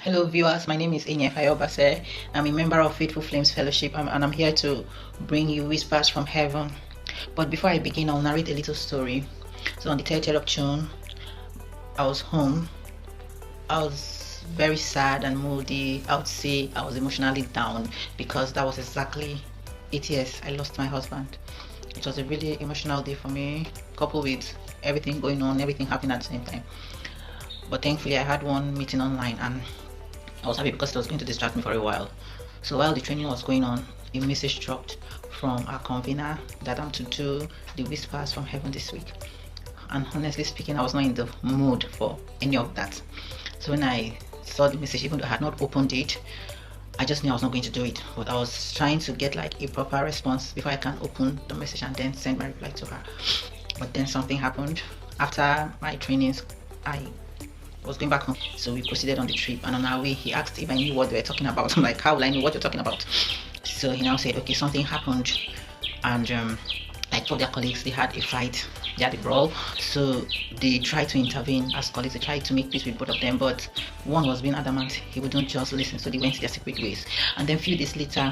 Hello viewers, my name is Enye Fayobase. I'm a member of Faithful Flames Fellowship and I'm here to bring you whispers from heaven. But before I begin, I'll narrate a little story. So on the 30th of June, I was home. I was very sad and moody. I would say I was emotionally down because that was exactly 8 years I lost my husband. It was a really emotional day for me, coupled with everything going on, everything happening at the same time. But thankfully I had one meeting online and I was happy because it was going to distract me for a while. So while the training was going on, a message dropped from our convener that I'm to do the whispers from heaven this week. And honestly speaking, I was not in the mood for any of that. So when I saw the message, even though I had not opened it, I just knew I was not going to do it. But I was trying to get like a proper response before I can open the message and then send my reply to her. But then something happened. After my trainings, I was going back home, so we proceeded on the trip, and on our way he asked if I knew what they were talking about. I'm like, how will I know what you're talking about? So he now said, okay, something happened, and like two of their colleagues, they had a fight, they had a brawl, so they tried to intervene as colleagues. They tried to make peace with both of them, but one was being adamant he wouldn't just listen, so they went their separate ways. And then a few days later,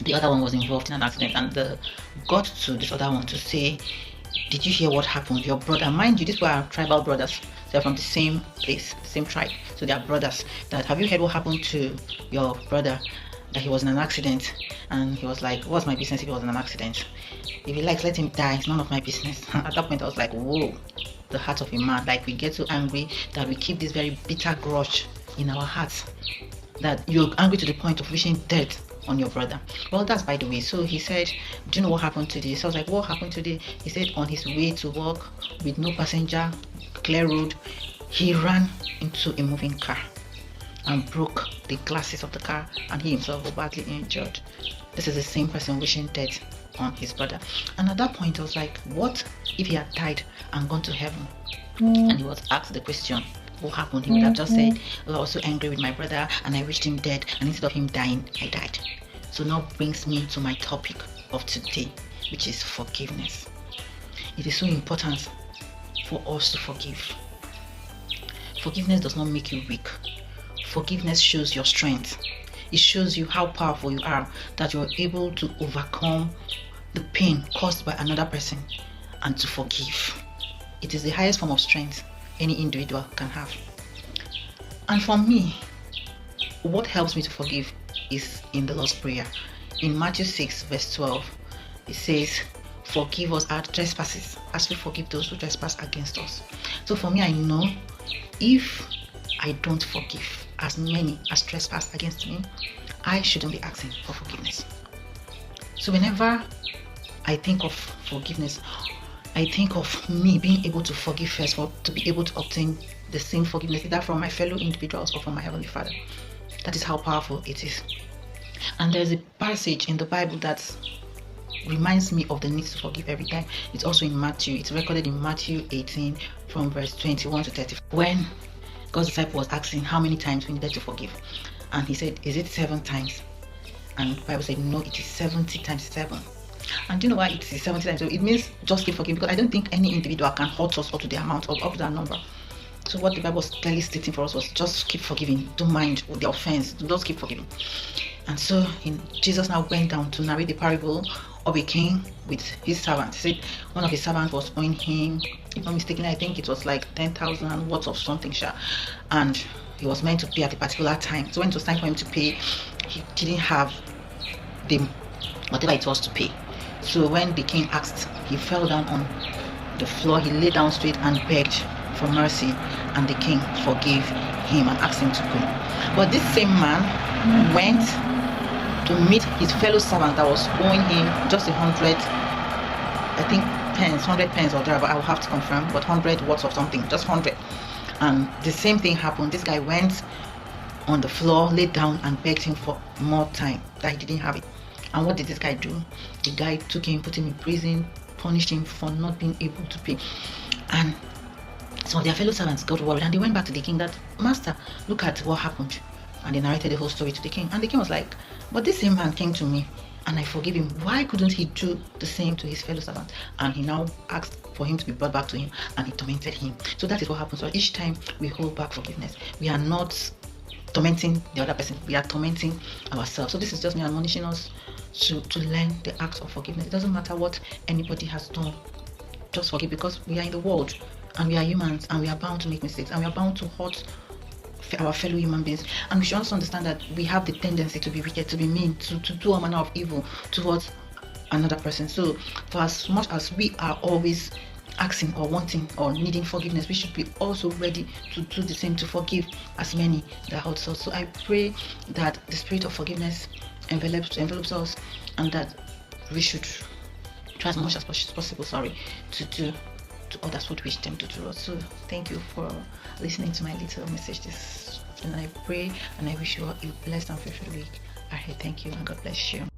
the other one was involved in an accident, and got to this other one to say, did you hear what happened? Your brother, mind you, these were tribal brothers. They're from the same place, the same tribe. So they are brothers. That, have you heard what happened to your brother? That he was in an accident. And he was like, what's my business if he was in an accident? If he likes, let him die. It's none of my business. At that point, I was like, whoa, the heart of a man. Like, we get so angry that we keep this very bitter grudge in our hearts. That you're angry to the point of wishing death on your brother. Well, that's by the way. So he said, do you know what happened today? So I was like, what happened today? He said, on his way to work with no passenger, clear road, he ran into a moving car and broke the glasses of the car, and he himself was badly injured. This is the same person wishing death on his brother. And at that point I was like, what if he had died and gone to heaven? And he was asked the question, what happened? He would have just said, oh, I was so angry with my brother and I wished him dead, and instead of him dying, I died. So now brings me to my topic of today, which is forgiveness. It is so important for us to forgive. Forgiveness does not make you weak. Forgiveness shows your strength. It shows you how powerful you are, that you're able to overcome the pain caused by another person and to forgive. It is the highest form of strength any individual can have. And for me, what helps me to forgive is in the Lord's Prayer. In Matthew 6 verse 12, it says, forgive us our trespasses as we forgive those who trespass against us. So for me, I know if I don't forgive as many as trespass against me, I shouldn't be asking for forgiveness. So whenever I think of forgiveness, I think of me being able to forgive first, for to be able to obtain the same forgiveness, either from my fellow individuals or from my Heavenly Father. That is how powerful it is. And there's a passage in the Bible that reminds me of the need to forgive every time. It's also in Matthew. It's recorded in Matthew 18 from verse 21 to 30. When God's disciple was asking how many times we needed to forgive, and he said, is it 7 times? And the Bible said, no, it is 70 times 7. And do you know why it is 70 times? So it means just keep forgiving, because I don't think any individual can hurt us up to the amount or up to that number. So what the Bible was clearly stating for us was just keep forgiving. Don't mind the offense. Just keep forgiving. And so Jesus now went down to narrate the parable of a king with his servant. He said one of his servants was owing him, if not mistaken, I think it was like 10,000 worth of something, and he was meant to pay at a particular time. So when it was time for him to pay, he didn't have the whatever it was to pay. So when the king asked, he fell down on the floor, he lay down straight and begged for mercy, and the king forgave him and asked him to go. But this same man went to meet his fellow servant that was owing him just 100, I think pence, 100 pence or whatever, I will have to confirm, but 100 words of something, just 100. And the same thing happened. This guy went on the floor, laid down and begged him for more time, that he didn't have it. And what did this guy do? The guy took him, put him in prison, punished him for not being able to pay. And so their fellow servants got worried, and they went back to the king that, Master, look at what happened. And they narrated the whole story to the king. And the king was like, but this same man came to me and I forgive him. Why couldn't he do the same to his fellow servant? And he now asked for him to be brought back to him, and he tormented him. So that is what happens. So each time we hold back forgiveness, we are not tormenting the other person, we are tormenting ourselves. So this is just me admonishing us to learn the act of forgiveness. It doesn't matter what anybody has done, just forgive, because we are in the world and we are humans and we are bound to make mistakes and we are bound to hurt our fellow human beings. And we should also understand that we have the tendency to be wicked, to be mean, to do all manner of evil towards another person. So for as much as we are always asking or wanting or needing forgiveness, we should be also ready to do the same, to forgive as many that hurt us. So I pray that the spirit of forgiveness envelops us, and that we should try as much as possible to do to others what we wish them to do us. So thank you for listening to my little message this, and I pray and I wish you all a blessed and fruitful week ahead. Thank you and God bless you.